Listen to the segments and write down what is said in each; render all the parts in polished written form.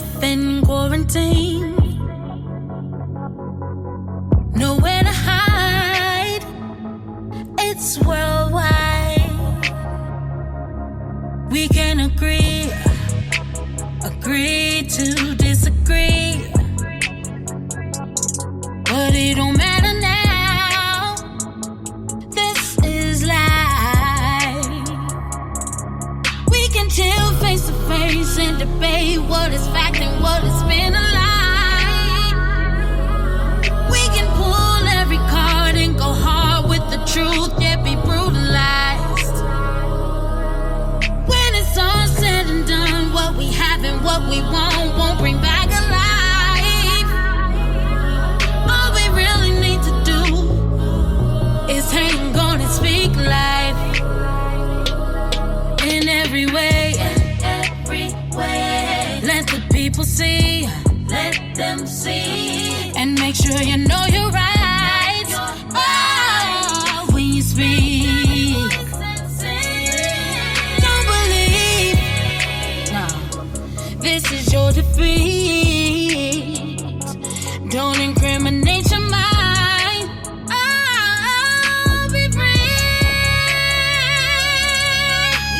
life in quarantine. Nowhere to hide, it's worldwide. We can agree to disagree, but it don't matter now. This is life. We can chill face to face and debate what is fact and what has been a lie. We can pull every card and go hard with the truth, yet be brutalized. When it's all said and done, what we have and what we won't bring back alive. All we really need to do is hang on and speak life in every way. Let the people see, let them see, and make sure you know you're right. Oh, when you speak, don't believe. No, this is your defeat. Don't incriminate your mind. Oh, be free.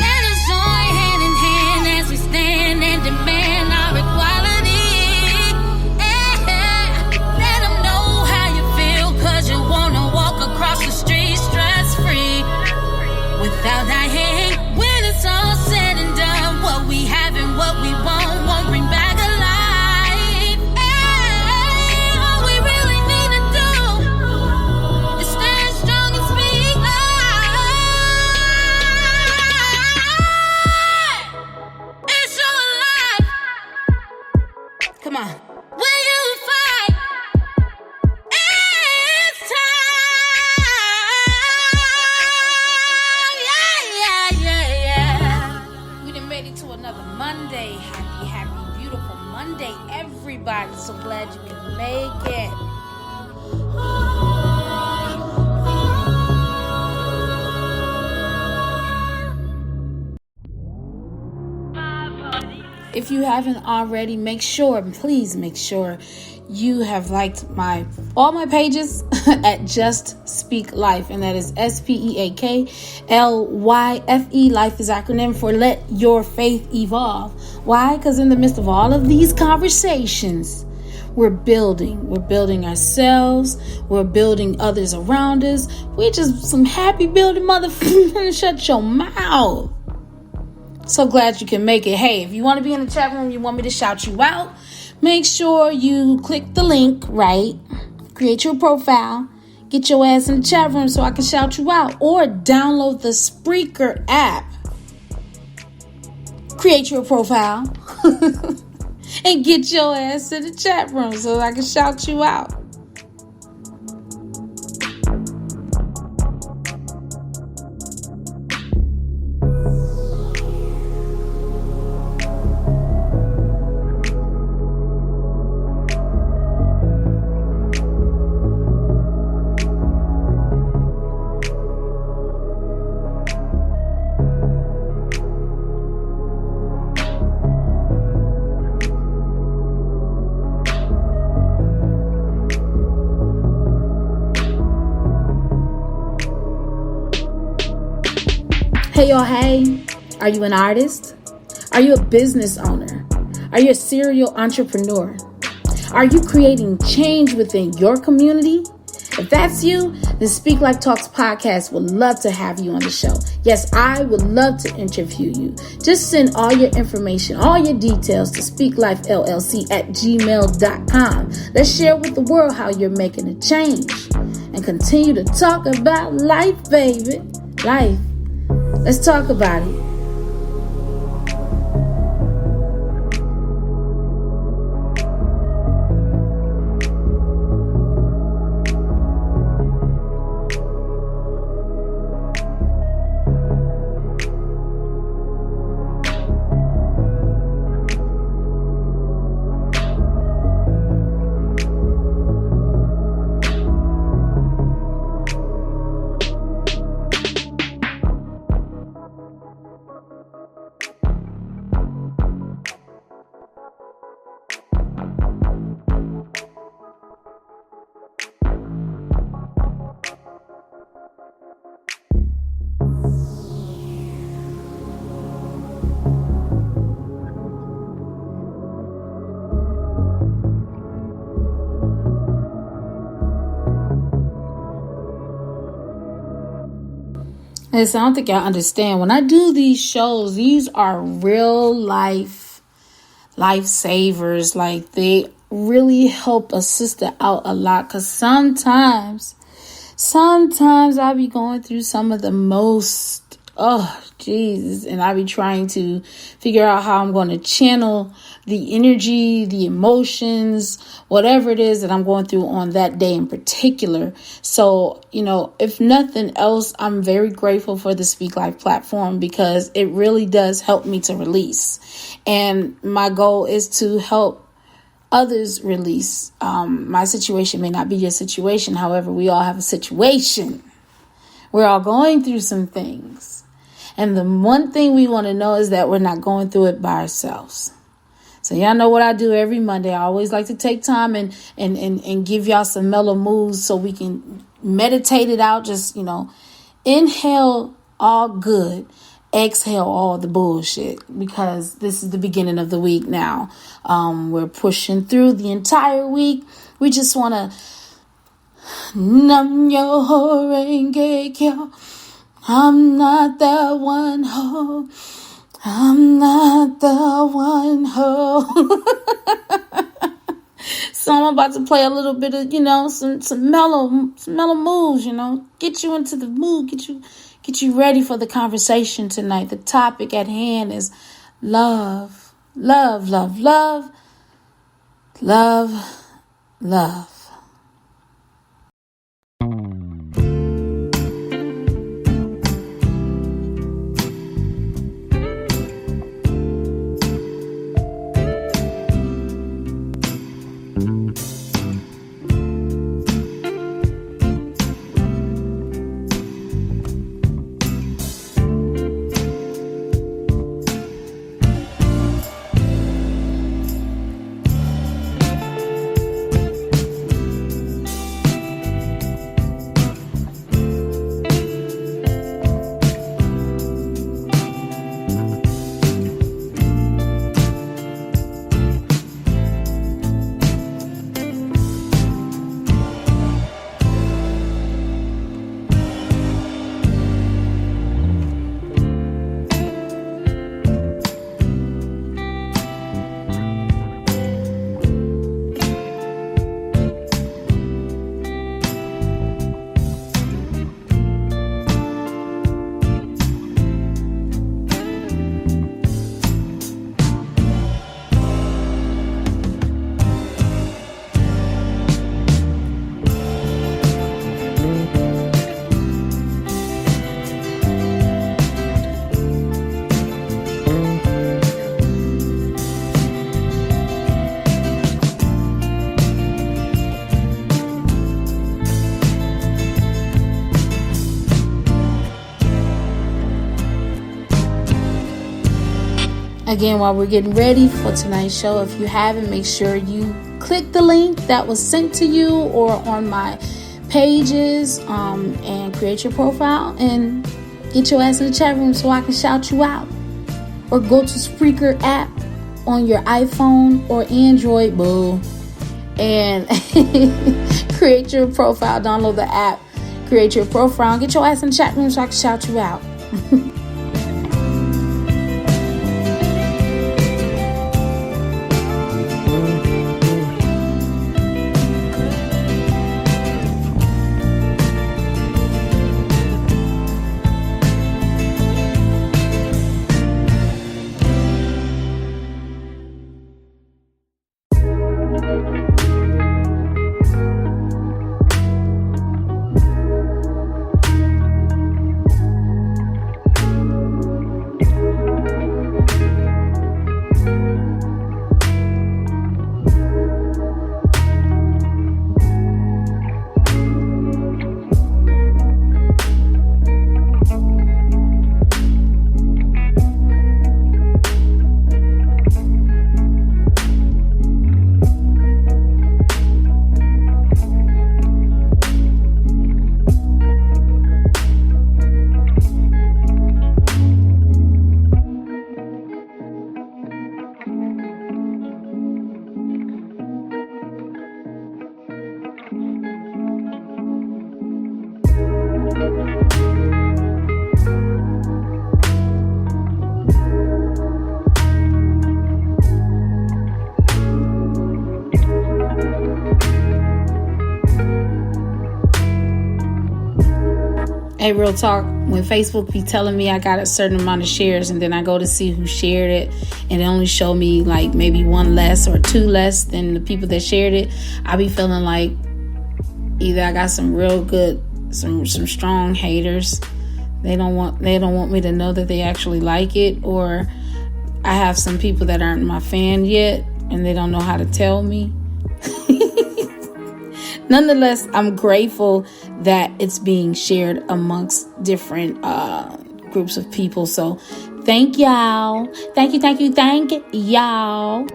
Let us join hand in hand as we stand and demand our equality. Let them know how you feel, 'cause you wanna walk across the street stress-free without that hang. When it's all said and done, what we have and what we won't bring back alive. All we really need to do is stand strong and speak life. It's your life. Come on. Will you fight? It's time. Yeah. We done made it to another Monday. Happy, beautiful Monday, everybody. So glad you can make it. If you haven't already, please make sure you have liked all my pages at Just Speak Life, and that is SpeakLyfe. Life is acronym for Let Your Faith Evolve. Why? Because in the midst of all of these conversations, we're building ourselves, we're building others around us. We're just some happy building motherfuckers. Shut your mouth. So glad you can make it. Hey, if you want to be in the chat room, you want me to shout you out, make sure you click the link, right? Create your profile, get your ass in the chat room so I can shout you out. Or download the Spreaker app, create your profile, and get your ass in the chat room so I can shout you out. Hey y'all, hey, are you an artist? Are you a business owner? Are you a serial entrepreneur? Are you creating change within your community? If that's you, the Speak Life Talks podcast would love to have you on the show. Yes, I would love to interview you. Just send all your information, all your details to speaklifelLC@gmail.com. Let's share with the world how you're making a change and continue to talk about life, baby. Life. Let's talk about it. Listen, I don't think y'all understand. When I do these shows, these are real lifesavers. Like, they really help a sister out a lot. Because sometimes I be going through some of the most, Jesus, and I be trying to figure out how I'm going to channel the energy, the emotions, whatever it is that I'm going through on that day in particular. So, if nothing else, I'm very grateful for the SpeakLyfe platform, because it really does help me to release. And my goal is to help others release. My situation may not be your situation. However, we all have a situation. We're all going through some things. And the one thing we want to know is that we're not going through it by ourselves. So y'all know what I do every Monday. I always like to take time and give y'all some mellow moves so we can meditate it out. Just, inhale all good. Exhale all the bullshit, because this is the beginning of the week now. We're pushing through the entire week. We just want to numb your horenge. I'm not the one ho. I'm not the one ho. So I'm about to play a little bit of, some mellow moves, get you into the mood, get you ready for the conversation tonight. The topic at hand is love, love, love, love, love, love. Again, while we're getting ready for tonight's show, if you haven't, make sure you click the link that was sent to you or on my pages, and create your profile and get your ass in the chat room so I can shout you out. Or go to Spreaker app on your iPhone or Android, and create your profile. Download the app, create your profile, and get your ass in the chat room so I can shout you out. Hey, real talk, when Facebook be telling me I got a certain amount of shares and then I go to see who shared it and it only show me like maybe one less or two less than the people that shared it, I be feeling like either I got some real good, some strong haters. They don't want me to know that they actually like it, or I have some people that aren't my fan yet and they don't know how to tell me. Nonetheless, I'm grateful that it's being shared amongst different groups of people. So thank y'all. Thank y'all.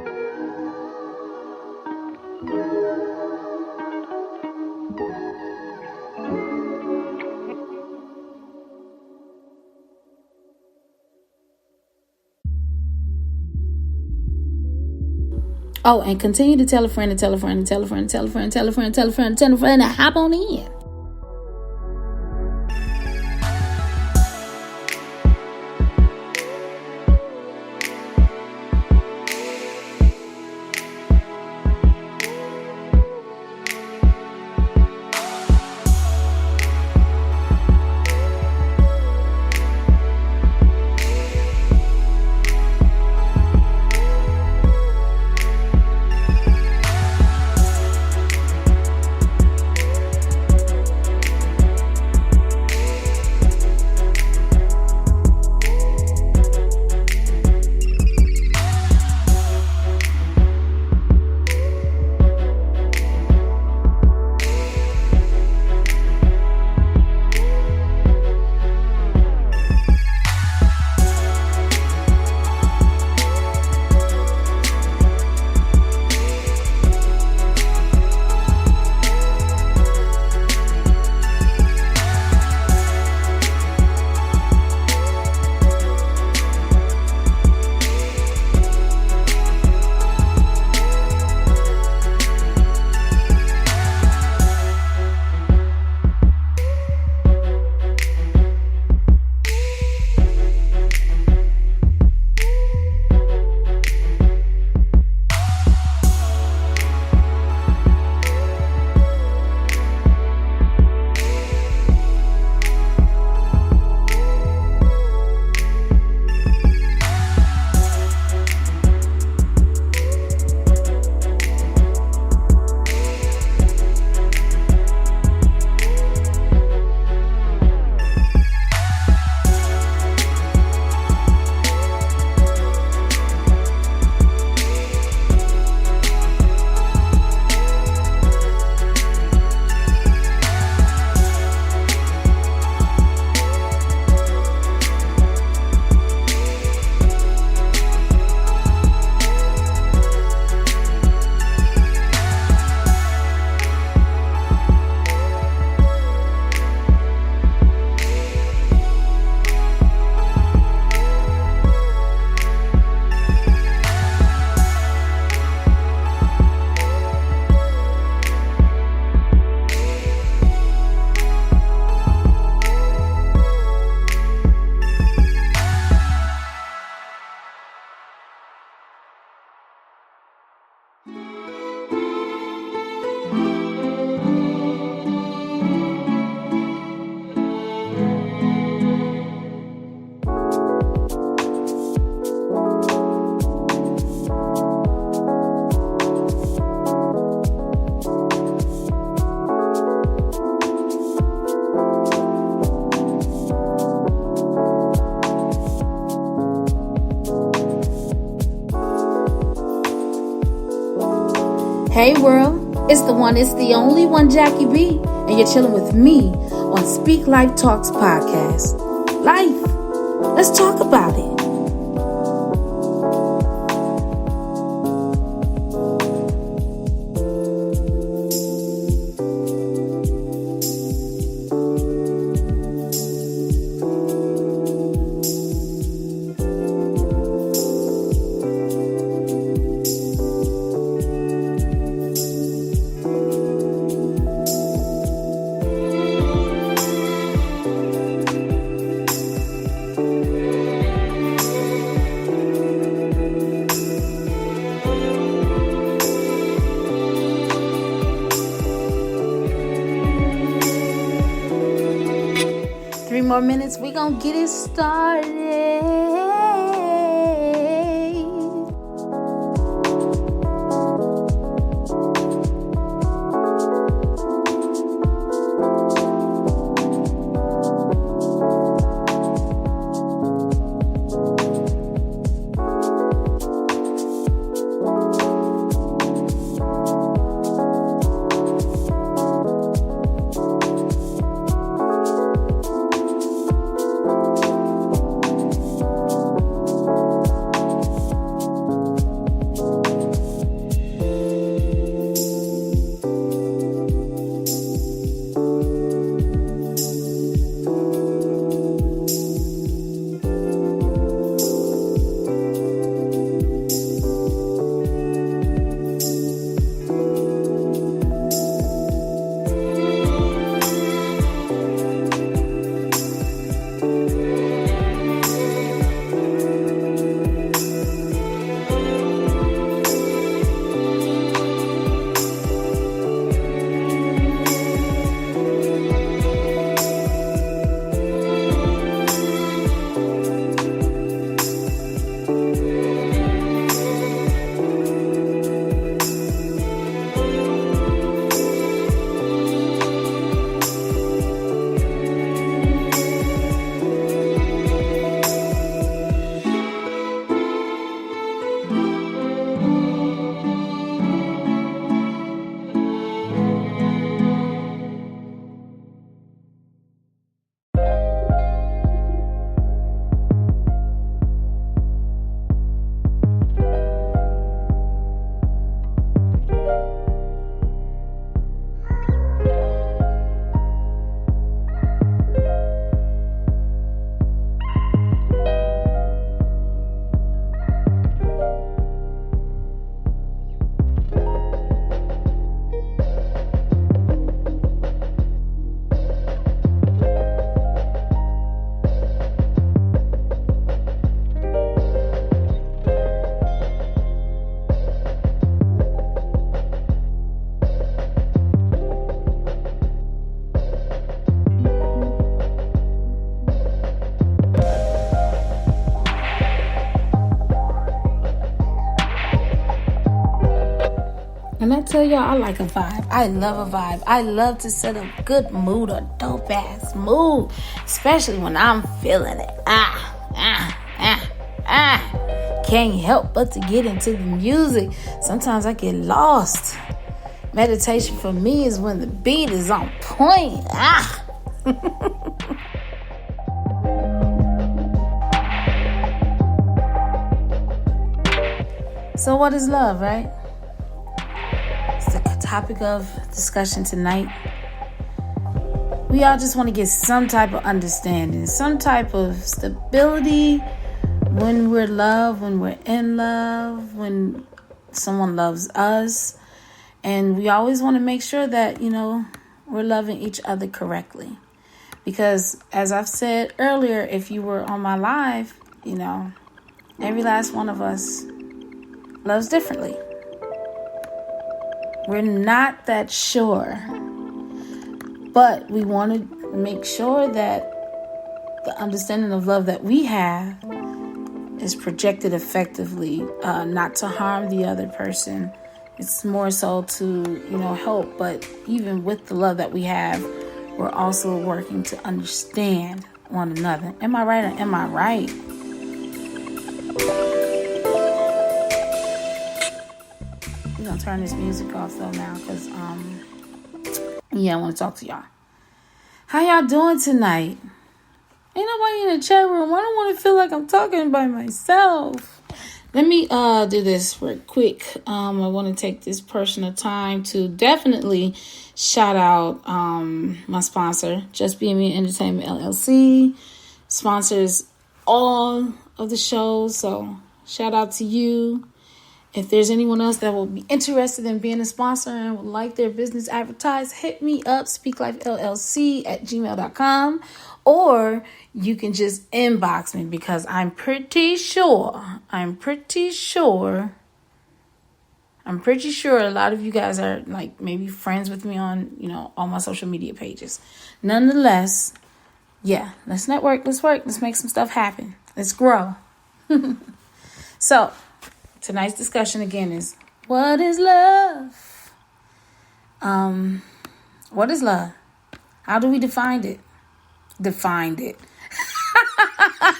Oh, and continue to tell a friend and tell a friend and tell a friend and tell a friend and tell a friend and tell a friend and tell a friend and hop on in. Hey world, it's the one, it's the only one, Jackie B, and you're chilling with me on SpeakLyfe Talks podcast. Life, let's talk about it. more minutes. We're going to get it started. And I tell y'all, I like a vibe. I love a vibe. I love to set a good mood, a dope ass mood, especially when I'm feeling it. Can't help but to get into the music. Sometimes I get lost. Meditation for me is when the beat is on point. So what is love, right? It's the topic of discussion tonight. We all just want to get some type of understanding, some type of stability when we're loved, when we're in love, when someone loves us. And we always want to make sure that, we're loving each other correctly. Because as I've said earlier, if you were on my live, every last one of us loves differently. We're not that sure, but we want to make sure that the understanding of love that we have is projected effectively, not to harm the other person. It's more so to, help. But even with the love that we have, we're also working to understand one another. Am I right or am I right? We're going to turn this music off though now because, I want to talk to y'all. How y'all doing tonight? Ain't nobody in the chat room. I don't want to feel like I'm talking by myself. Let me do this real quick. I want to take this personal time to definitely shout out my sponsor, Just Being Me Entertainment LLC. Sponsors all of the shows, so shout out to you. If there's anyone else that will be interested in being a sponsor and would like their business advertised, hit me up, SpeakLyfeLLC@gmail.com. Or you can just inbox me because I'm pretty sure a lot of you guys are like maybe friends with me on, all my social media pages. Nonetheless, Yeah, let's network. Let's work. Let's make some stuff happen. Let's grow. So, tonight's discussion again is, what is love? What is love? How do we define it? Defined it.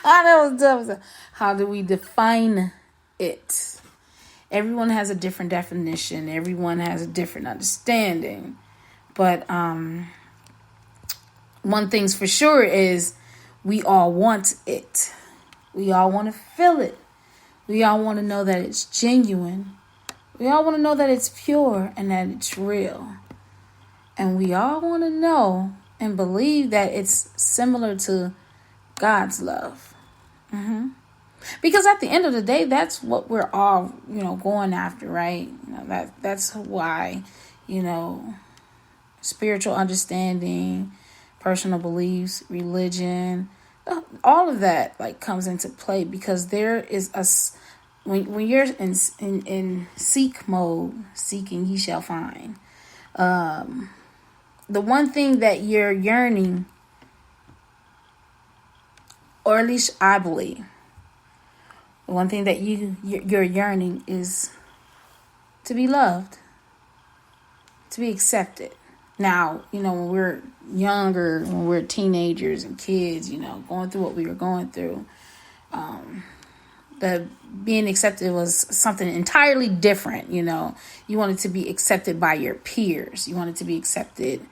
That was dumb. How do we define it? Everyone has a different definition. Everyone has a different understanding. But one thing's for sure is we all want it. We all want to feel it. We all want to know that it's genuine. We all want to know that it's pure and that it's real. And we all want to know and believe that it's similar to God's love. Because at the end of the day, that's what we're all, going after, right? That's why, spiritual understanding, personal beliefs, religion, all of that comes into play, because there is when you're in seek mode, seeking ye shall find. The one thing that you're yearning, or at least I believe, the one thing that you're yearning is to be loved, to be accepted. Now, when we're younger, when we're teenagers and kids, going through what we were going through, the being accepted was something entirely different. You wanted to be accepted by your peers. You wanted to be accepted,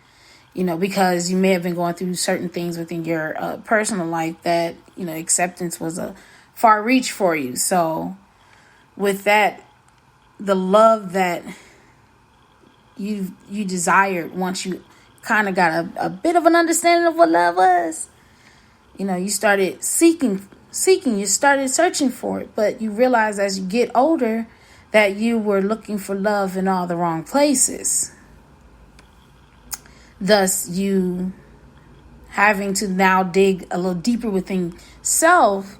because you may have been going through certain things within your personal life that, acceptance was a far reach for you. So with that, the love that you desired, once you kind of got a bit of an understanding of what love was, you started seeking, you started searching for it. But you realize as you get older that you were looking for love in all the wrong places. Thus, you having to now dig a little deeper within self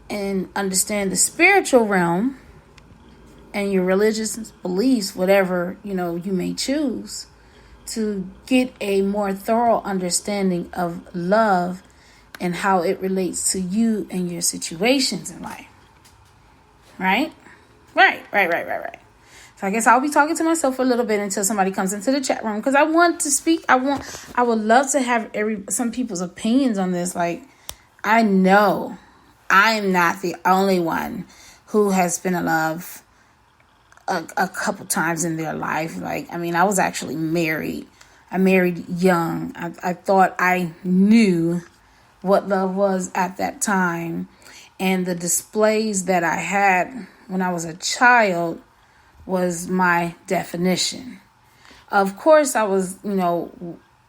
and understand the spiritual realm and your religious beliefs, whatever, you may choose, to get a more thorough understanding of love and how it relates to you and your situations in life. Right. So I guess I'll be talking to myself for a little bit until somebody comes into the chat room, because I want to speak. I would love to have some people's opinions on this. I know I am not the only one who has been in love a couple times in their life. I was actually married. I married young. I thought I knew what love was at that time. And the displays that I had when I was a child was my definition. Of course, I was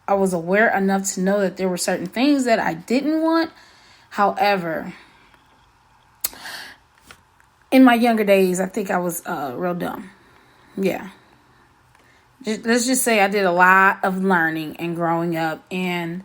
aware enough to know that there were certain things that I didn't want. However, in my younger days, I think I was real dumb. Yeah. Let's just say I did a lot of learning and growing up. And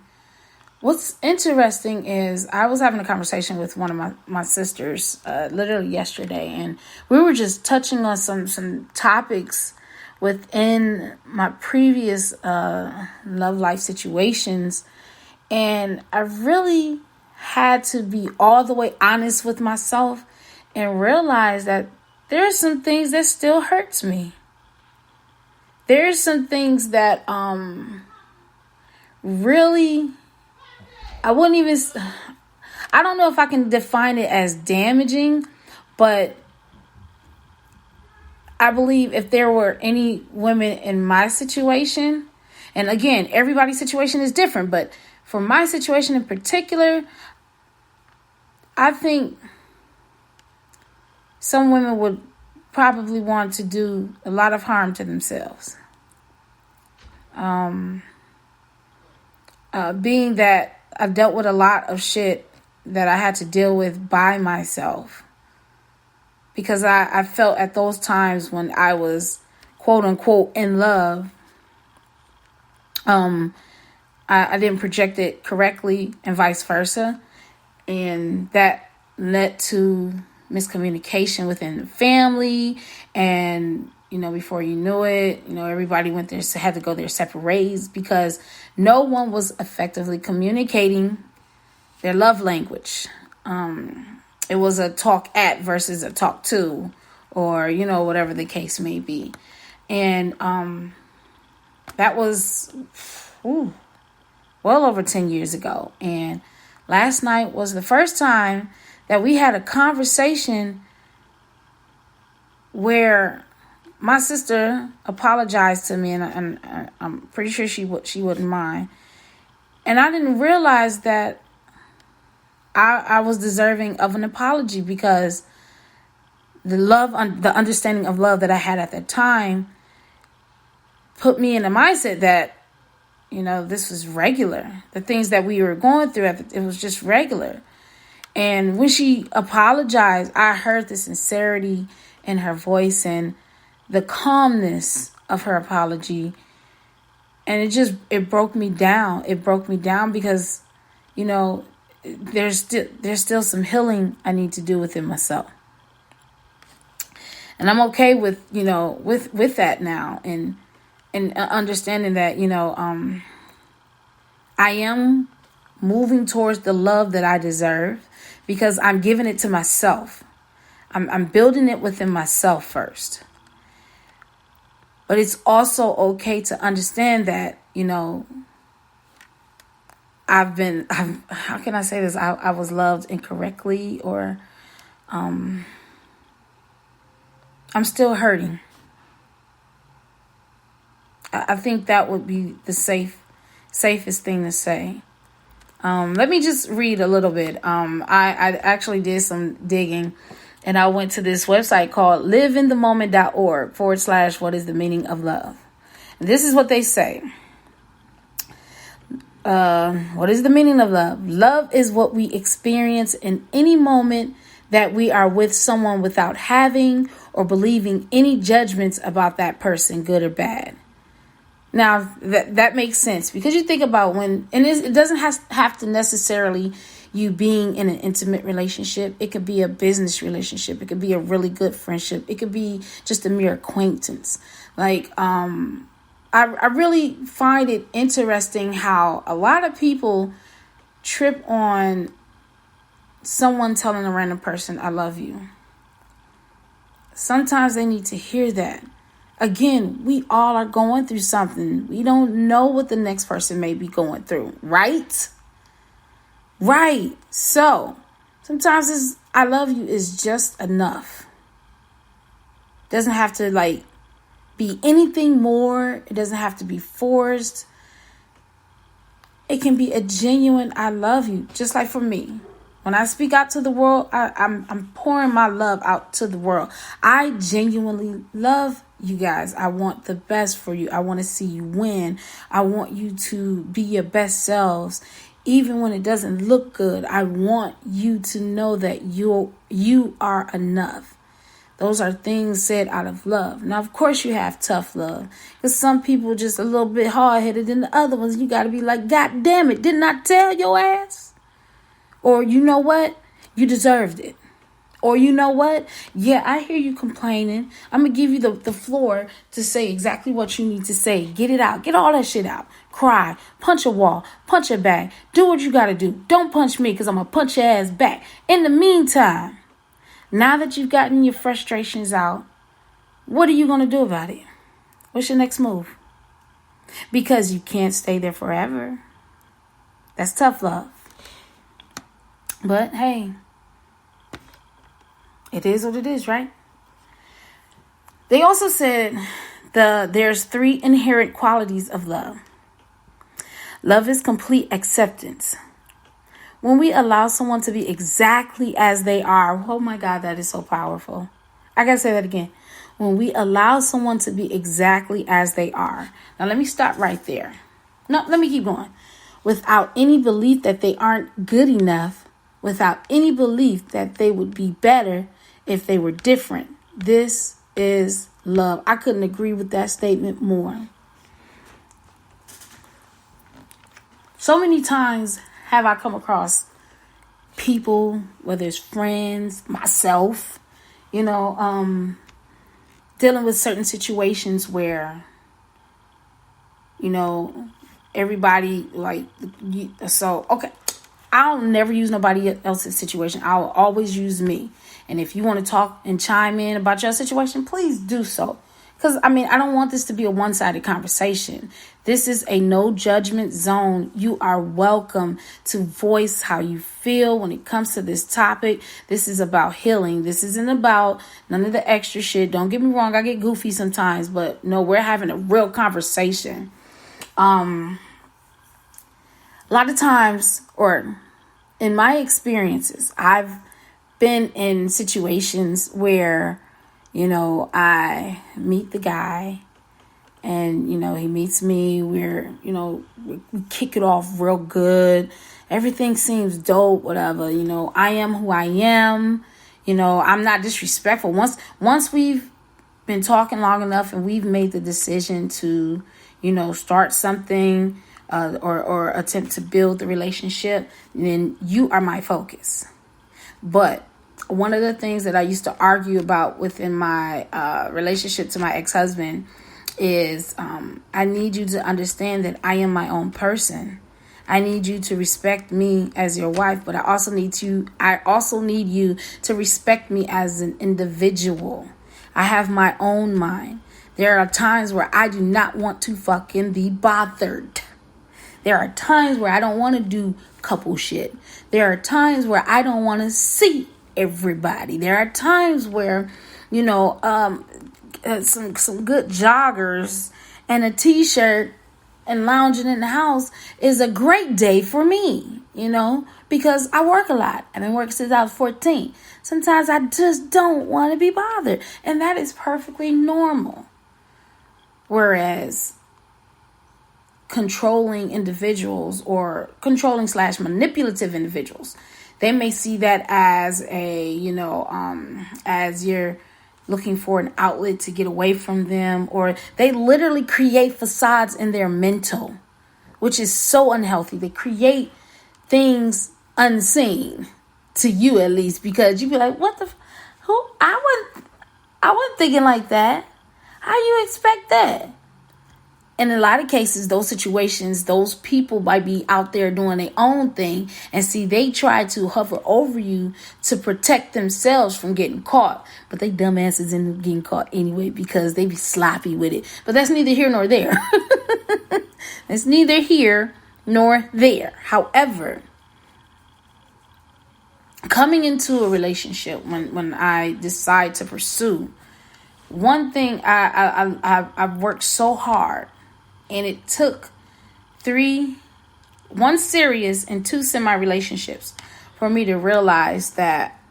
what's interesting is I was having a conversation with one of my sisters literally yesterday. And we were just touching on some topics within my previous love life situations. And I really had to be all the way honest with myself and realize that there are some things that still hurts me. There's some things that really, I don't know if I can define it as damaging, but I believe if there were any women in my situation, and again, everybody's situation is different, but for my situation in particular, I think some women would probably want to do a lot of harm to themselves. Being that I've dealt with a lot of shit that I had to deal with by myself, because I felt at those times when I was quote unquote in love, I didn't project it correctly and vice versa. And that led to miscommunication within the family. And, before you knew it, everybody had to go their separate ways because no one was effectively communicating their love language. It was a talk at versus a talk to, or, whatever the case may be. And that was well over 10 years ago. And last night was the first time that we had a conversation where my sister apologized to me, and I'm pretty sure she wouldn't mind. And I didn't realize that I was deserving of an apology, because the understanding of love that I had at that time put me in a mindset that, this was regular. The things that we were going through, it was just regular. And when she apologized, I heard the sincerity in her voice and the calmness of her apology. And it broke me down. It broke me down because, there's still some healing I need to do within myself. And I'm okay with, with that now, and understanding that, I am moving towards the love that I deserve, because I'm giving it to myself. I'm building it within myself first. But it's also okay to understand that, how can I say this? I was loved incorrectly, or I'm still hurting. I think that would be the safest thing to say. Let me just read a little bit. I actually did some digging, and I went to this website called liveinthemoment.org / what is the meaning of love. And this is what they say. What is the meaning of love? Love is what we experience in any moment that we are with someone without having or believing any judgments about that person, good or bad. Now, that makes sense, because you think about it doesn't have to necessarily you being in an intimate relationship. It could be a business relationship. It could be a really good friendship. It could be just a mere acquaintance. Like, I really find it interesting how a lot of people trip on someone telling a random person, I love you. Sometimes they need to hear that. Again, we all are going through something. We don't know what the next person may be going through, right? Right. So sometimes I love you is just enough. Doesn't have to be anything more. It doesn't have to be forced. It can be a genuine I love you. Just like for me. When I speak out to the world, I'm pouring my love out to the world. I genuinely love you guys. I want the best for you. I want to see you win. I want you to be your best selves. Even when it doesn't look good, I want you to know that you are enough. Those are things said out of love. Now, of course, you have tough love, because some people are just a little bit hard-headed than the other ones. You got to be like, God damn it, didn't I tell your ass? Or you know what? You deserved it. Or you know what? Yeah, I hear you complaining. I'm going to give you the floor to say exactly what you need to say. Get it out. Get all that shit out. Cry. Punch a wall. Punch a bag. Do what you got to do. Don't punch me, because I'm going to punch your ass back. In the meantime, now that you've gotten your frustrations out, what are you going to do about it? What's your next move? Because you can't stay there forever. That's tough love. But hey, it is what it is, right? They also said there's 3 inherent qualities of love. Love is complete acceptance. When we allow someone to be exactly as they are, oh my God, that is so powerful. I gotta say that again. When we allow someone to be exactly as they are. Now let me stop right there. No, let me keep going. Without any belief that they aren't good enough, without any belief that they would be better if they were different. This is love. I couldn't agree with that statement more. So many times have I come across people, whether it's friends, myself, dealing with certain situations where, everybody okay. I'll never use nobody else's situation. I'll always use me. And if you want to talk and chime in about your situation, please do so. Because, I don't want this to be a one-sided conversation. This is a no judgment zone. You are welcome to voice how you feel when it comes to this topic. This is about healing. This isn't about none of the extra shit. Don't get me wrong. I get goofy sometimes, but no, we're having a real conversation. A lot of times, or in my experiences, I've been in situations where, I meet the guy and, he meets me. We kick it off real good. Everything seems dope, whatever. I am who I am. I'm not disrespectful. Once we've been talking long enough and we've made the decision to, start something or attempt to build the relationship, then you are my focus. But one of the things that I used to argue about within my relationship to my ex-husband is I need you to understand that I am my own person. I need you to respect me as your wife, but I also need you to respect me as an individual. I have my own mind. There are times where I do not want to fucking be bothered. There are times where I don't want to do couple shit. There are times where I don't want to see everybody. There are times where, some good joggers and a t-shirt and lounging in the house is a great day for me, because I work a lot. I've been working since I was 14. Sometimes I just don't want to be bothered, and that is perfectly normal. Whereas controlling individuals or controlling / manipulative individuals, they may see that as as you're looking for an outlet to get away from them, or they literally create facades in their mental, which is so unhealthy. They create things unseen to you, at least, because you be like, what the, who, I wasn't thinking like that. How you expect that? In a lot of cases, those situations, those people might be out there doing their own thing. And see, they try to hover over you to protect themselves from getting caught. But they dumbasses end up getting caught anyway because they be sloppy with it. But that's neither here nor there. It's neither here nor there. However, coming into a relationship, when I decide to pursue, one thing I've worked so hard. And it took one serious and 2 semi-relationships for me to realize that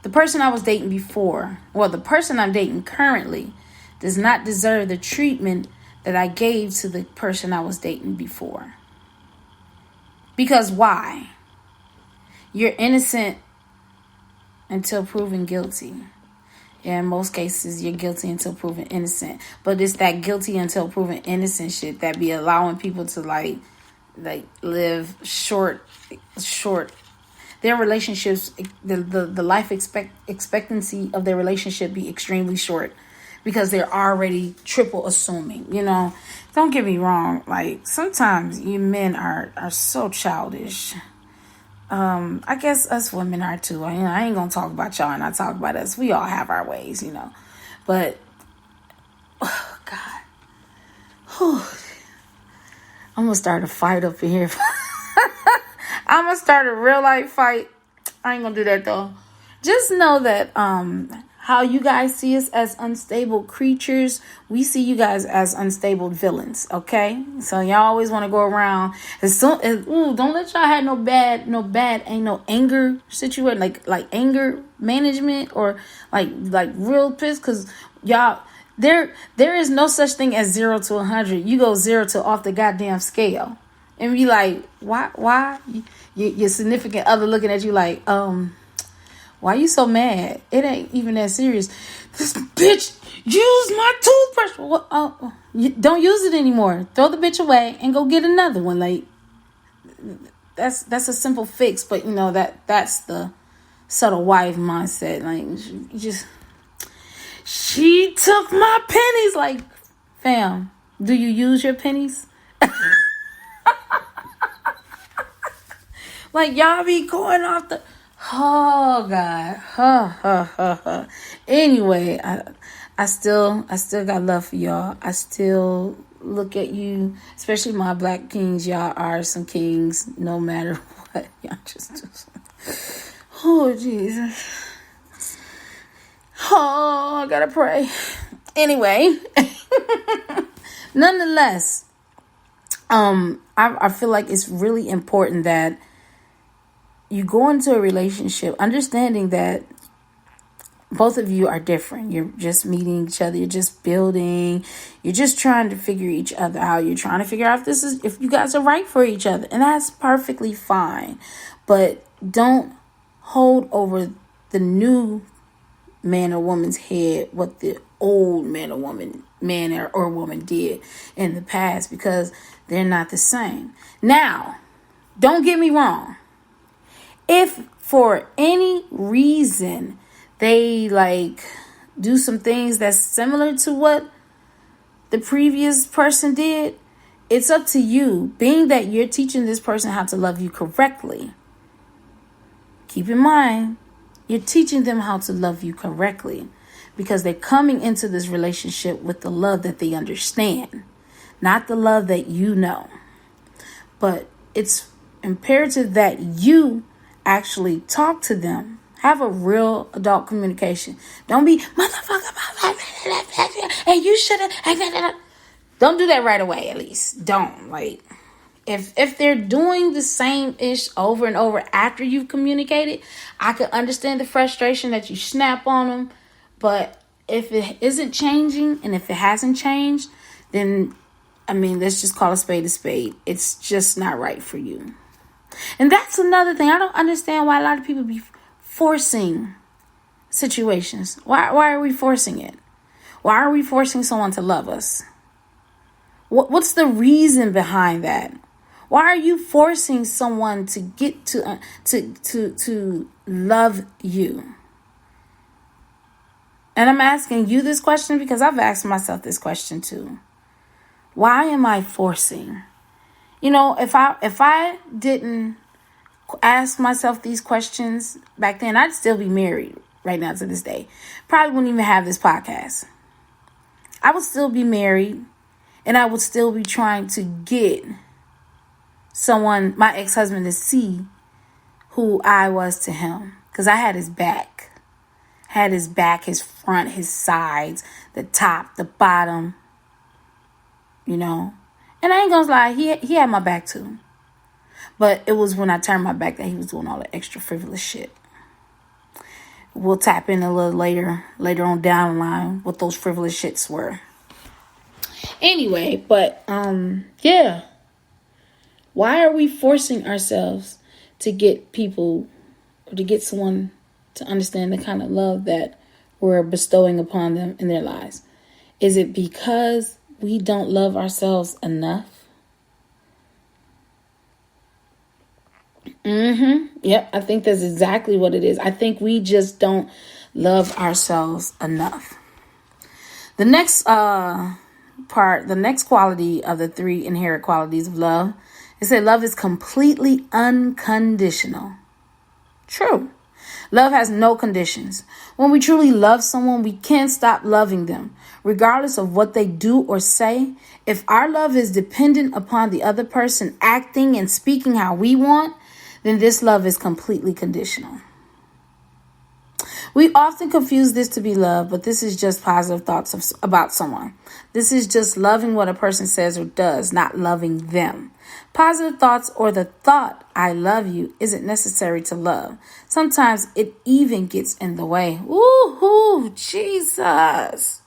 the person I was dating before, the person I'm dating currently, does not deserve the treatment that I gave to the person I was dating before. Because why? You're innocent until proven guilty. In most cases, you're guilty until proven innocent. But it's that guilty until proven innocent shit that be allowing people to like live short. Their relationships, the life expectancy of their relationship be extremely short because they're already triple assuming. Don't get me wrong. Like, sometimes you men are so childish. I guess us women are too. I ain't gonna talk about y'all and I talk about us. We all have our ways, But, oh God, I'm gonna start a fight up in here. I'm gonna start a real life fight. I ain't gonna do that though. Just know that how you guys see us as unstable creatures, we see you guys as unstable villains, okay? So y'all always want to go around don't let y'all have no bad ain't no anger situation, like anger management or like real piss, because y'all there is no such thing as 0 to 100. You go 0 to off the goddamn scale and be like, why your significant other looking at you like, why you so mad? It ain't even that serious. This bitch used my toothbrush. Well, don't use it anymore. Throw the bitch away and go get another one. Like, that's a simple fix, but that's the subtle wife mindset. Like, she took my pennies. Like, fam, do you use your pennies? Like, y'all be going off the... Oh, God. Anyway, I still got love for y'all. I still look at you, especially my black kings. Y'all are some kings no matter what. Y'all just... Oh, Jesus. Oh, I gotta pray. Anyway, nonetheless, I feel like it's really important that you go into a relationship understanding that both of you are different. You're just meeting each other. You're just building. You're just trying to figure each other out. You're trying to figure out if you guys are right for each other. And that's perfectly fine. But don't hold over the new man or woman's head what the old man or woman did in the past, because they're not the same. Now, don't get me wrong. If for any reason they do some things that's similar to what the previous person did, it's up to you. Being that you're teaching this person how to love you correctly, keep in mind, you're teaching them how to love you correctly, because they're coming into this relationship with the love that they understand, not the love that you know. But it's imperative that you actually talk to them. Have a real adult communication. Don't be motherfucker, and you should have. Don't do that right away. At least don't. If they're doing the same ish over and over after you've communicated, I could understand the frustration that you snap on them. But if it isn't changing, and if it hasn't changed, then let's just call a spade a spade. It's just not right for you. And that's another thing. I don't understand why a lot of people be forcing situations. Why are we forcing it? Why are we forcing someone to love us? What's the reason behind that? Why are you forcing someone to get to love you? And I'm asking you this question because I've asked myself this question too. Why am I forcing? If I didn't ask myself these questions back then, I'd still be married right now to this day. Probably wouldn't even have this podcast. I would still be married, and I would still be trying to get someone, my ex-husband, to see who I was to him, because I had his back. Had his back, his front, his sides, the top, the bottom, And I ain't gonna lie, he had my back too. But it was when I turned my back that he was doing all the extra frivolous shit. We'll tap in a little later on down the line what those frivolous shits were. Anyway, but yeah. Why are we forcing ourselves to get people, or to get someone to understand the kind of love that we're bestowing upon them in their lives? Is it because we don't love ourselves enough? Yep, I think that's exactly what it is. I think we just don't love ourselves enough. The next the next quality of the 3 inherent qualities of love, it said love is completely unconditional. True. Love has no conditions. When we truly love someone, we can't stop loving them, regardless of what they do or say. If our love is dependent upon the other person acting and speaking how we want, then this love is completely conditional. We often confuse this to be love, but this is just positive thoughts about someone. This is just loving what a person says or does, not loving them. Positive thoughts, or the thought, I love you, isn't necessary to love. Sometimes it even gets in the way. Woo-hoo, Jesus.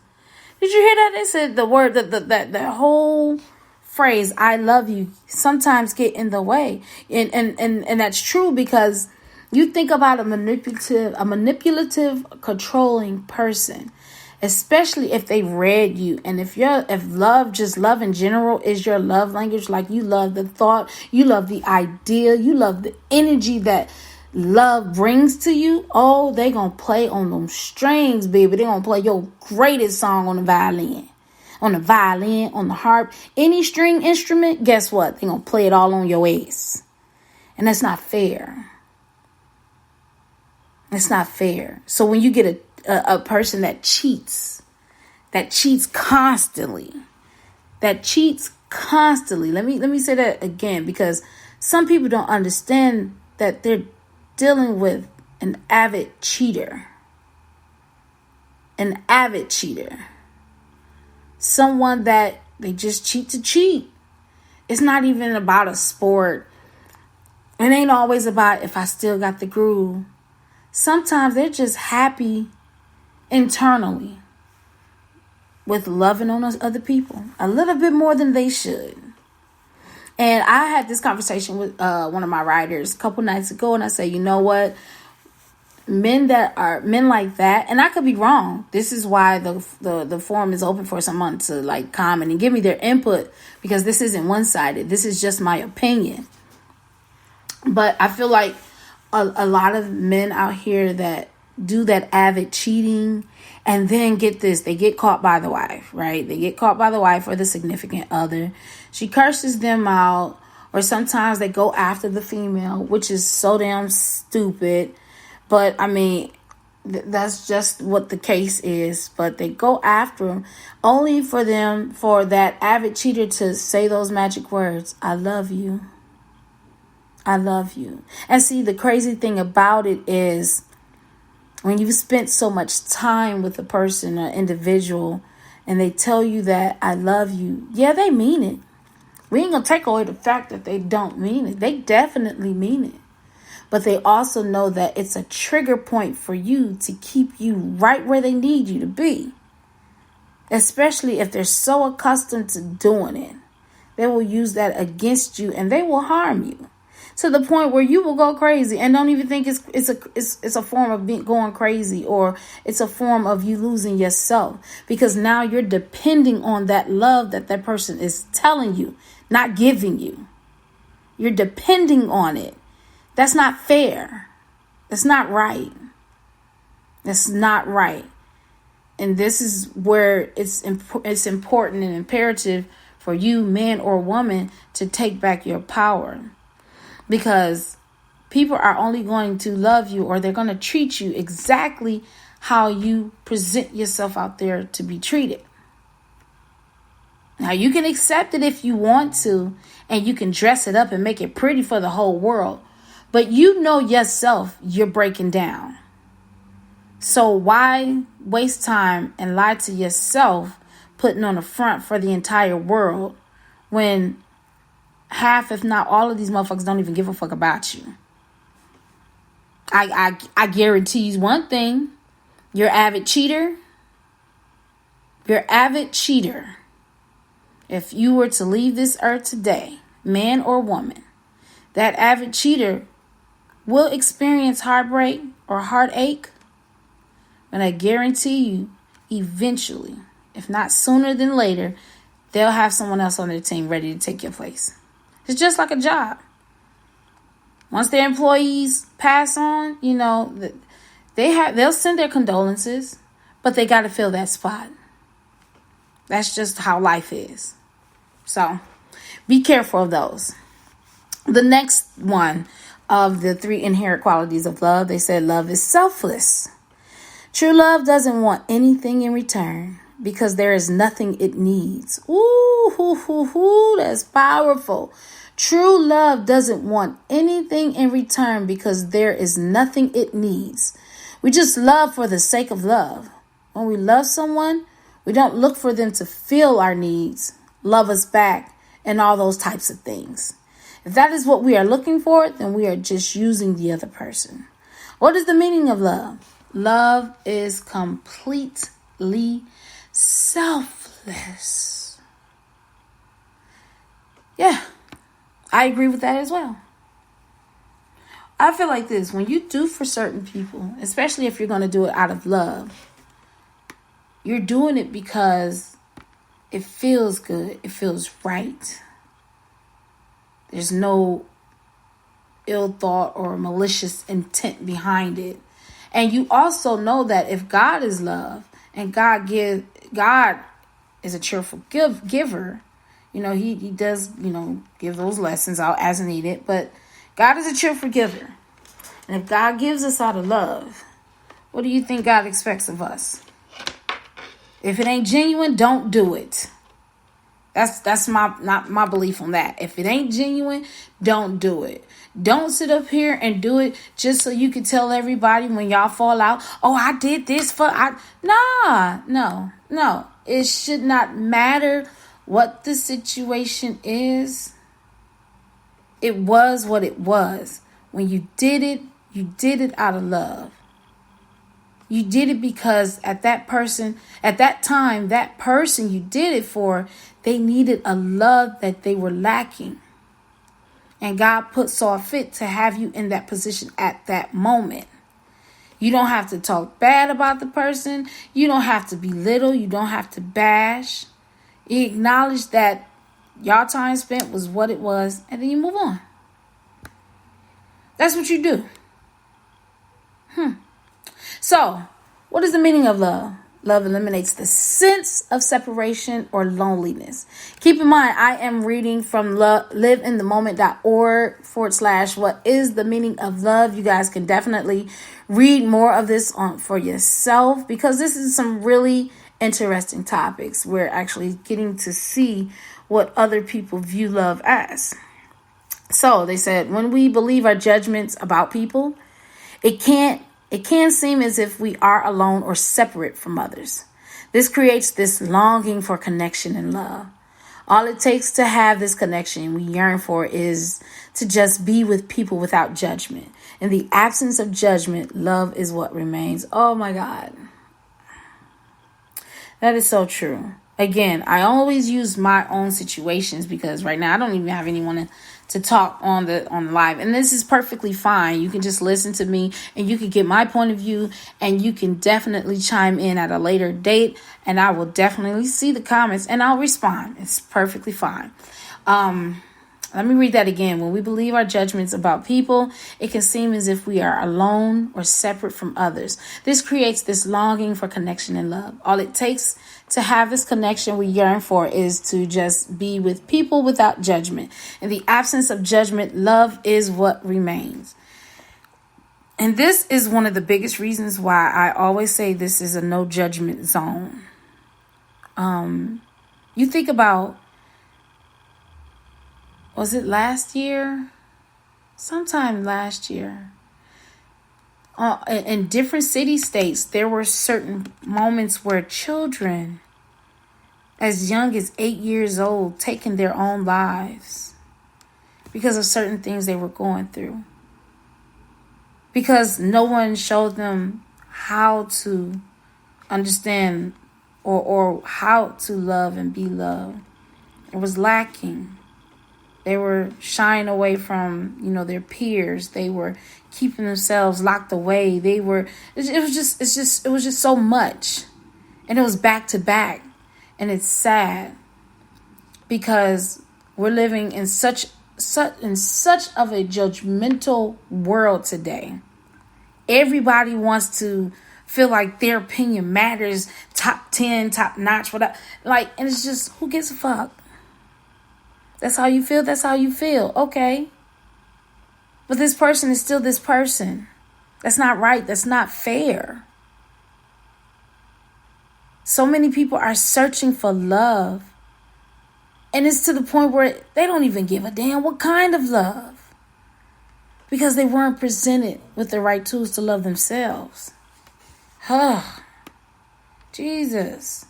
Did you hear that? They said the word, the whole phrase, I love you, sometimes get in the way. And that's true, because you think about a manipulative, controlling person, especially if they read you. And if love in general is your love language, like you love the thought, you love the idea, you love the energy that love brings to you. Oh, they gonna play on them strings, baby. They gonna play your greatest song on the violin, on the harp, any string instrument. Guess what? They gonna play it all on your ass. And that's not fair. It's not fair. So when you get a person that cheats constantly, let me say that again, because some people don't understand that they're dealing with an avid cheater. Someone that they just cheat to cheat. It's not even about a sport. It ain't always about if I still got the groove. Sometimes they're just happy internally with loving on other people a little bit more than they should. And I had this conversation with one of my writers a couple nights ago, and I said, you know what? Men like that, and I could be wrong. This is why the forum is open for someone to like comment and give me their input, because this isn't one-sided. This is just my opinion. But I feel like a lot of men out here that do that avid cheating, and then get this, they get caught by the wife, right? They get caught by the wife or the significant other. She curses them out, or sometimes they go after the female, which is so damn stupid. But I mean, that's just what the case is. But they go after them only for that avid cheater to say those magic words, I love you. I love you. And see, the crazy thing about it is when you've spent so much time with a person or individual and they tell you that I love you, yeah, they mean it. We ain't gonna take away the fact that they don't mean it. They definitely mean it. But they also know that it's a trigger point for you to keep you right where they need you to be. Especially if they're so accustomed to doing it. They will use that against you and they will harm you. To the point where you will go crazy and don't even think it's a form of going crazy, or it's a form of you losing yourself, because now you're depending on that love that person is telling you, not giving you. You're depending on it. That's not fair. That's not right. That's not right. And this is where it's important and imperative for you, man or woman, to take back your power. Because people are only going to love you, or they're going to treat you exactly how you present yourself out there to be treated. Now, you can accept it if you want to, and you can dress it up and make it pretty for the whole world. But you know yourself, you're breaking down. So why waste time and lie to yourself, putting on a front for the entire world, when half, if not all of these motherfuckers don't even give a fuck about you? I guarantee you one thing. You're an avid cheater. If you were to leave this earth today, man or woman, that avid cheater will experience heartbreak or heartache. But I guarantee you, eventually, if not sooner than later, they'll have someone else on their team ready to take your place. It's just like a job. Once their employees pass on, they'll send their condolences, but they got to fill that spot. That's just how life is. So be careful of those. The next one of the 3 inherent qualities of love, they said love is selfless. True love doesn't want anything in return because there is nothing it needs. Ooh, that's powerful. True love doesn't want anything in return because there is nothing it needs. We just love for the sake of love. When we love someone, we don't look for them to fill our needs, love us back, and all those types of things. If that is what we are looking for, then we are just using the other person. What is the meaning of love? Love is completely selfless. Yeah, I agree with that as well. I feel like this, when you do for certain people, especially if you're going to do it out of love, you're doing it because it feels good. It feels right. There's no ill thought or malicious intent behind it. And you also know that if God is love and God is a cheerful giver, he does, give those lessons out as needed. But, God is a cheerful giver. And if God gives us out of love, what do you think God expects of us? If it ain't genuine, don't do it. That's my belief on that. If it ain't genuine, don't do it. Don't sit up here and do it just so you can tell everybody when y'all fall out, oh, I did this No. It should not matter what the situation is. It was what it was. When you did it out of love. You did it because at that time, that person you did it for, they needed a love that they were lacking. And God saw fit to have you in that position at that moment. You don't have to talk bad about the person. You don't have to belittle. You don't have to bash. You acknowledge that y'all time spent was what it was, and then you move on. That's what you do. So, what is the meaning of love? Love eliminates the sense of separation or loneliness. Keep in mind, I am reading from liveinthemoment.org/what is the meaning of love. You guys can definitely read more of this for yourself, because this is some really interesting topics. We're actually getting to see what other people view love as. So they said, when we believe our judgments about people, it can seem as if we are alone or separate from others. This creates this longing for connection and love. All it takes to have this connection we yearn for is to just be with people without judgment. In the absence of judgment, love is what remains. Oh my God. That is so true. Again, I always use my own situations because right now I don't even have anyone to talk on the live, and this is perfectly fine. You can just listen to me and you can get my point of view, and you can definitely chime in at a later date, and I will definitely see the comments and I'll respond. It's perfectly fine. Let me read that again. When we believe our judgments about people, it can seem as if we are alone or separate from others. This creates this longing for connection and love. All it takes to have this connection we yearn for is to just be with people without judgment. In the absence of judgment, love is what remains. And this is one of the biggest reasons why I always say this is a no judgment zone. You think about, was it last year? Sometime last year. In different city-states, there were certain moments where children as young as 8 years old taking their own lives because of certain things they were going through. Because no one showed them how to understand or how to love and be loved. It was lacking. They were shying away from, their peers. They were keeping themselves locked away. It was just so much. And it was back to back. And it's sad because we're living in such of a judgmental world today. Everybody wants to feel like their opinion matters, top 10, top notch, whatever. And it's just, who gives a fuck? That's how you feel. That's how you feel. Okay. But this person is still this person. That's not right. That's not fair. So many people are searching for love. And it's to the point where they don't even give a damn what kind of love. Because they weren't presented with the right tools to love themselves. Jesus.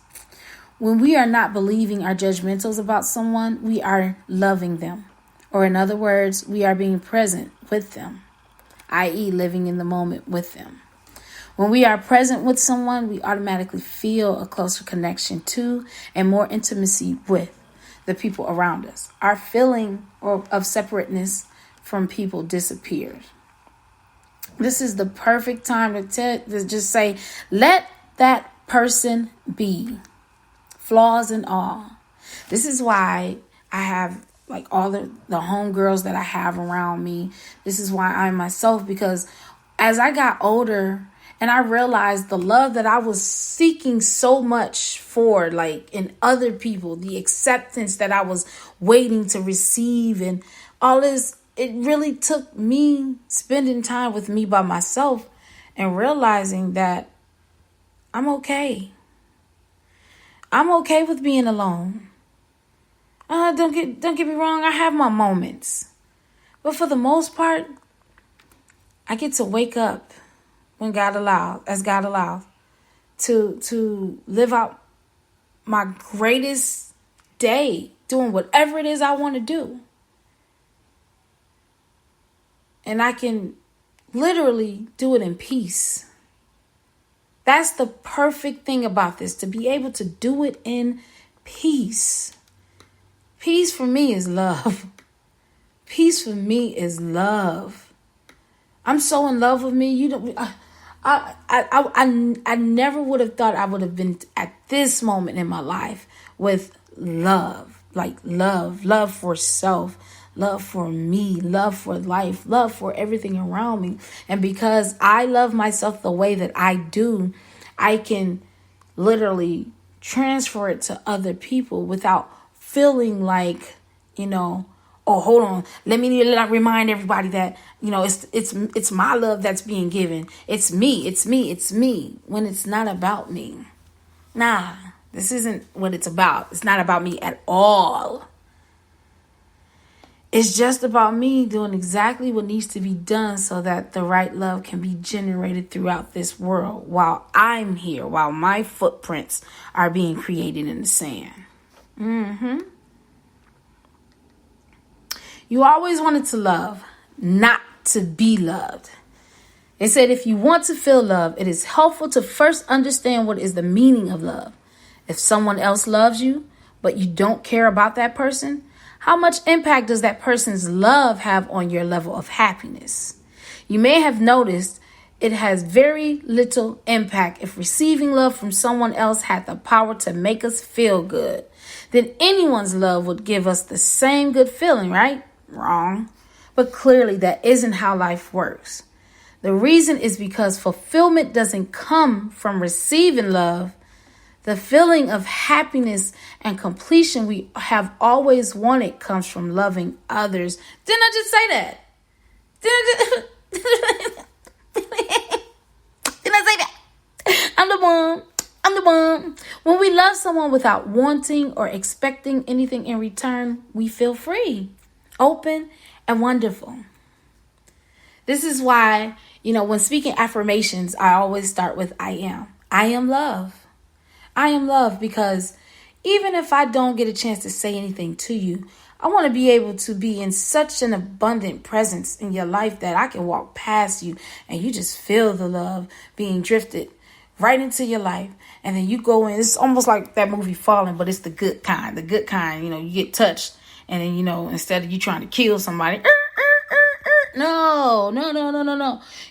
When we are not believing our judgmentals about someone, we are loving them. Or in other words, we are being present with them, i.e. living in the moment with them. When we are present with someone, we automatically feel a closer connection to and more intimacy with the people around us. Our feeling of separateness from people disappears. This is the perfect time to just say, let that person be. Flaws and all. This is why I have all the homegirls that I have around me. This is why I'm myself, because as I got older and I realized the love that I was seeking so much for, in other people, the acceptance that I was waiting to receive and all this, it really took me spending time with me by myself and realizing that I'm okay. I'm okay with being alone. Don't get me wrong, I have my moments. But for the most part, I get to wake up when God allows, to live out my greatest day, doing whatever it is I want to do. And I can literally do it in peace. That's the perfect thing about this, to be able to do it in peace. Peace for me is love. Peace for me is love. I'm so in love with me. I never would have thought I would have been at this moment in my life with love. Like love for self, love for me, love for life, love for everything around me. And because I love myself the way that I do, I can literally transfer it to other people without feeling like, oh, hold on, let me remind everybody that, it's my love that's being given. It's me, when it's not about me. Nah, this isn't what it's about. It's not about me at all. It's just about me doing exactly what needs to be done so that the right love can be generated throughout this world while I'm here, while my footprints are being created in the sand. You always wanted to love, not to be loved. They said if you want to feel love, it is helpful to first understand what is the meaning of love. If someone else loves you, but you don't care about that person, how much impact does that person's love have on your level of happiness? You may have noticed it has very little impact if receiving love from someone else had the power to make us feel good. Then anyone's love would give us the same good feeling, right? Wrong. But clearly that isn't how life works. The reason is because fulfillment doesn't come from receiving love. The feeling of happiness and completion we have always wanted comes from loving others. Didn't I just say that? Didn't I say that? I'm the one. When we love someone without wanting or expecting anything in return, we feel free, open, and wonderful. This is why, when speaking affirmations, I always start with I am. I am love. I am love, because even if I don't get a chance to say anything to you, I want to be able to be in such an abundant presence in your life that I can walk past you and you just feel the love being drifted right into your life. And then you go in. It's almost like that movie Fallen, but it's the good kind. The good kind, you get touched. And then, instead of you trying to kill somebody, No.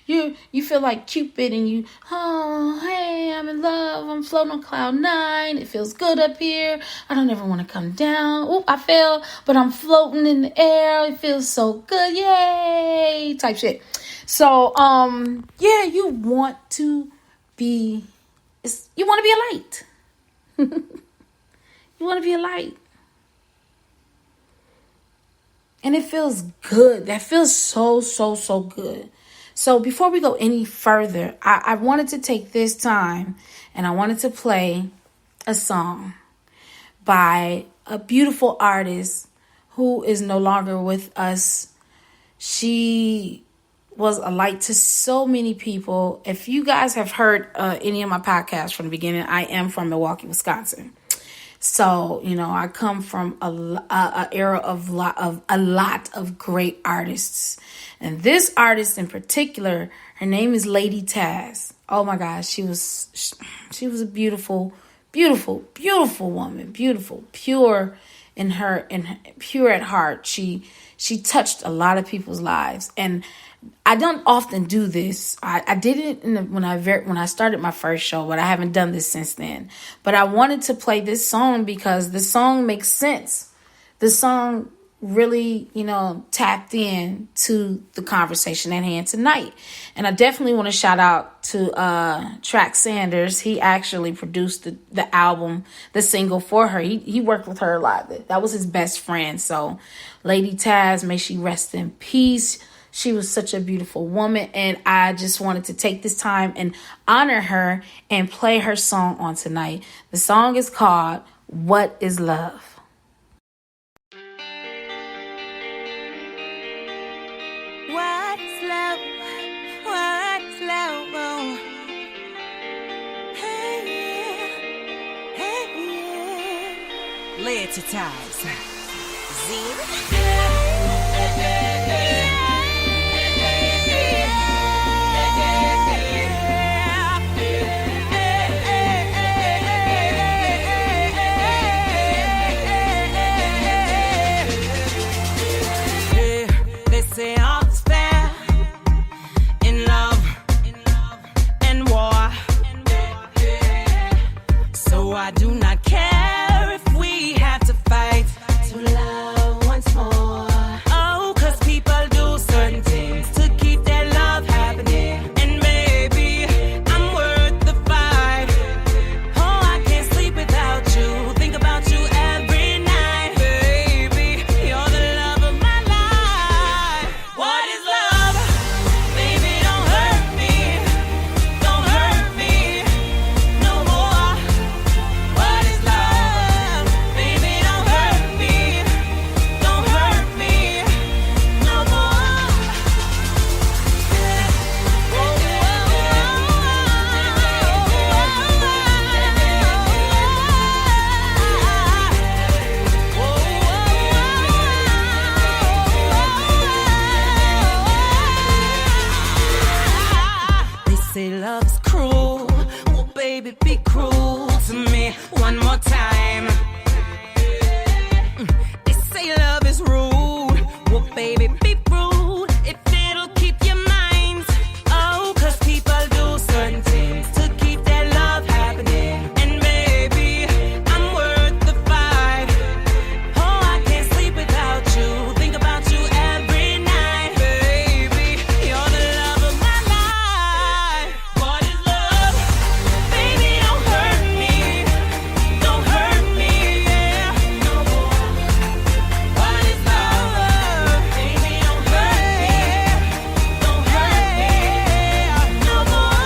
You feel like Cupid and you, oh, hey, I'm in love. I'm floating on cloud 9. It feels good up here. I don't ever want to come down. Oop, I fell, but I'm floating in the air. It feels so good. Yay, type shit. So, you want to be a light. You want to be a light. And it feels good. That feels so good. So before we go any further, I wanted to take this time and I wanted to play a song by a beautiful artist who is no longer with us. She was a light to so many people. If you guys have heard any of my podcasts from the beginning, I am from Milwaukee, Wisconsin. So, I come from a era of a lot of great artists. And this artist in particular, her name is Lady Taz. Oh my gosh, she was a beautiful woman, beautiful, pure pure at heart. She touched a lot of people's lives. And I don't often do this. I did it when I started my first show, but I haven't done this since then. But I wanted to play this song because the song makes sense. The song really, tapped in to the conversation at hand tonight. And I definitely want to shout out to Track Sanders. He actually produced the album, the single for her. He worked with her a lot. That was his best friend. So Lady Taz, may she rest in peace. She was such a beautiful woman, and I just wanted to take this time and honor her and play her song on tonight. The song is called What is Love? What's love? What's love? Oh. Hey, yeah. Hey, yeah. Lay it to ties. They say all is fair in love and war. So I do not care if we have to fight to love once more. Oh, 'cause people do certain things to keep their love happening. And maybe I'm worth the fight. Oh, I can't sleep without you. Think about you every night. Baby, you're the love of my life. What is love? Baby, don't hurt me. Don't hurt me no more. What is love? Baby, don't hurt me. Don't hurt me no more. They say love's cruel. Well, baby, be cruel to me one more time. They say love is rude. Well, baby, be rude if it'll keep your mind. Oh, 'cause people do certain things to keep their love happening. And maybe I'm worth the fight. Oh, I can't sleep without you. Think about you every night. Baby, you're the love of my life. What is love? Baby, don't hurt me. Don't hurt me, yeah, no more. What is love? Baby, don't hurt me. Don't hurt me no more.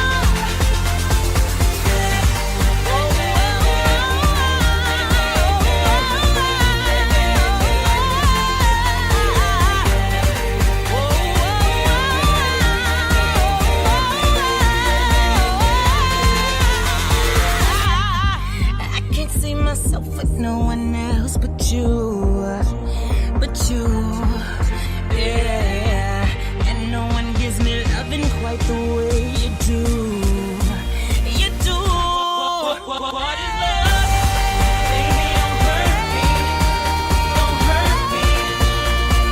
I can't see myself with no one else but you, yeah. And no one gives me loving quite the way you do. You do. What is love? Baby, don't hurt me. Don't hurt me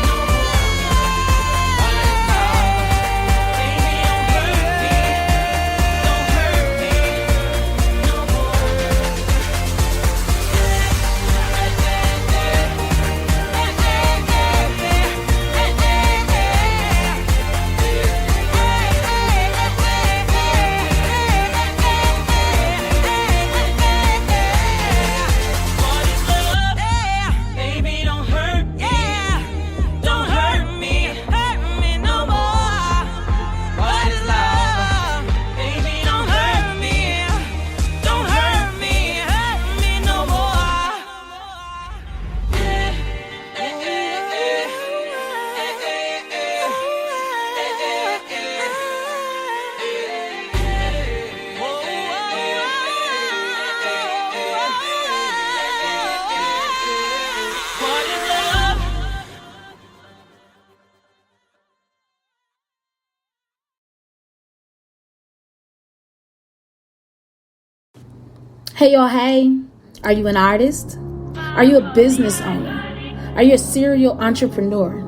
no more. What is love? Baby, don't hurt me. Don't hurt me no more. What is love? Baby, don't hurt me. Don't hurt me no more. What is love? Baby, don't hurt me. Don't hurt me no more. What is love? Hey, y'all, hey. Are you an artist? Are you a business owner? Are you a serial entrepreneur?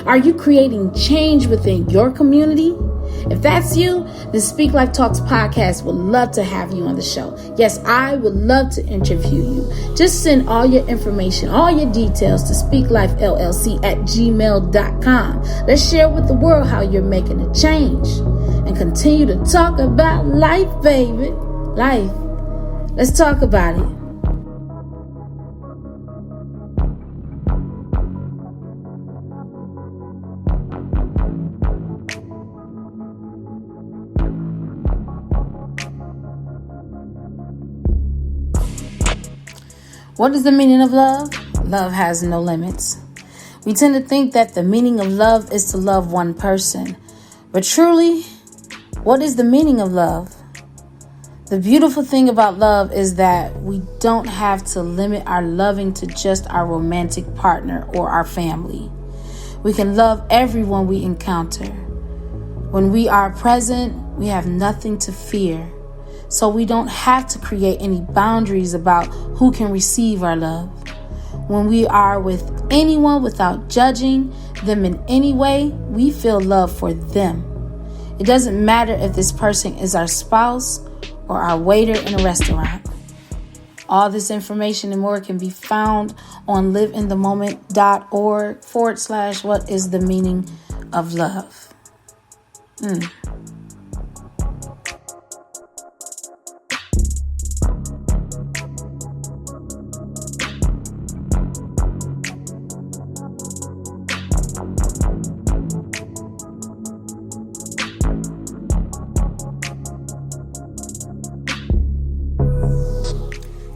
Are you creating change within your community? If that's you, the Speak Life Talks podcast would love to have you on the show. Yes, I would love to interview you. Just send all your information, all your details to speaklifellc@gmail.com. Let's share with the world how you're making a change and continue to talk about life, baby. Life. Let's talk about it. What is the meaning of love? Love has no limits. We tend to think that the meaning of love is to love one person. But truly, what is the meaning of love? The beautiful thing about love is that we don't have to limit our loving to just our romantic partner or our family. We can love everyone we encounter. When we are present, we have nothing to fear. So we don't have to create any boundaries about who can receive our love. When we are with anyone without judging them in any way, we feel love for them. It doesn't matter if this person is our spouse or our waiter in a restaurant. All this information and more can be found on liveinthemoment.org/what is the meaning of love.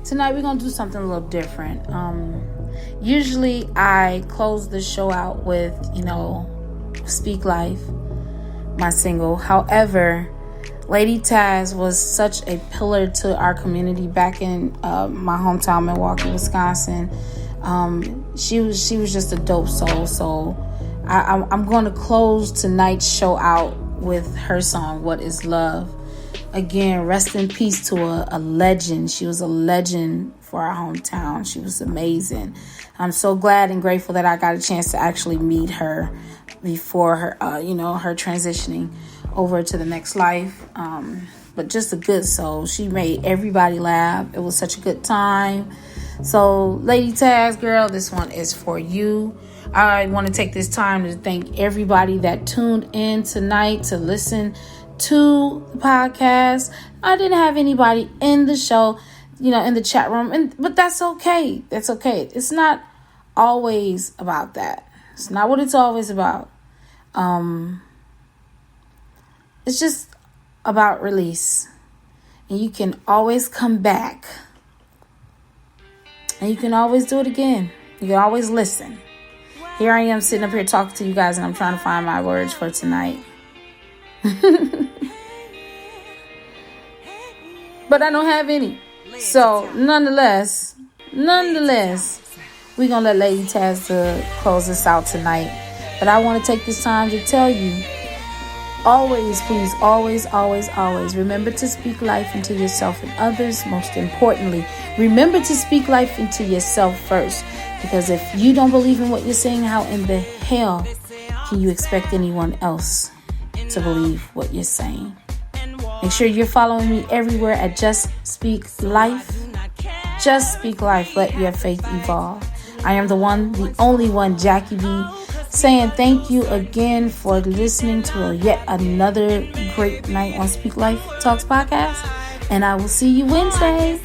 Tonight we're going to do something a little different. Usually I close the show out with, Speak Life, my single. However, Lady Taz was such a pillar to our community back in my hometown, Milwaukee, Wisconsin. She was just a dope soul. So I'm going to close tonight's show out with her song, What is Love? Again, rest in peace to a legend. She was a legend for our hometown. She was amazing. I'm so glad and grateful that I got a chance to actually meet her before her, her transitioning over to the next life. But just a good soul. She made everybody laugh. It was such a good time. So, Lady Taz, girl, this one is for you. I want to take this time to thank everybody that tuned in tonight to listen to the podcast. I didn't have anybody in the show, in the chat room, but that's okay. That's okay. It's not always about that. It's not what it's always about. It's just about release. And you can always come back. And you can always do it again. You can always listen. Here I am sitting up here talking to you guys, and I'm trying to find my words for tonight. But I don't have any. So nonetheless, we're going to let Lady Taz close this out tonight. But I want to take this time to tell you, always, please, always, always, always remember to speak life into yourself and others. Most importantly, remember to speak life into yourself first. Because if you don't believe in what you're saying, how in the hell can you expect anyone else to believe what you're saying? Make sure you're following me everywhere at Just Speak Life. Just Speak Life. Let your faith evolve. I am the one, the only one, Jackie B, saying thank you again for listening to yet another great night on Speak Life Talks podcast. And I will see you Wednesday.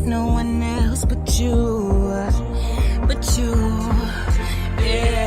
no one else but you, yeah.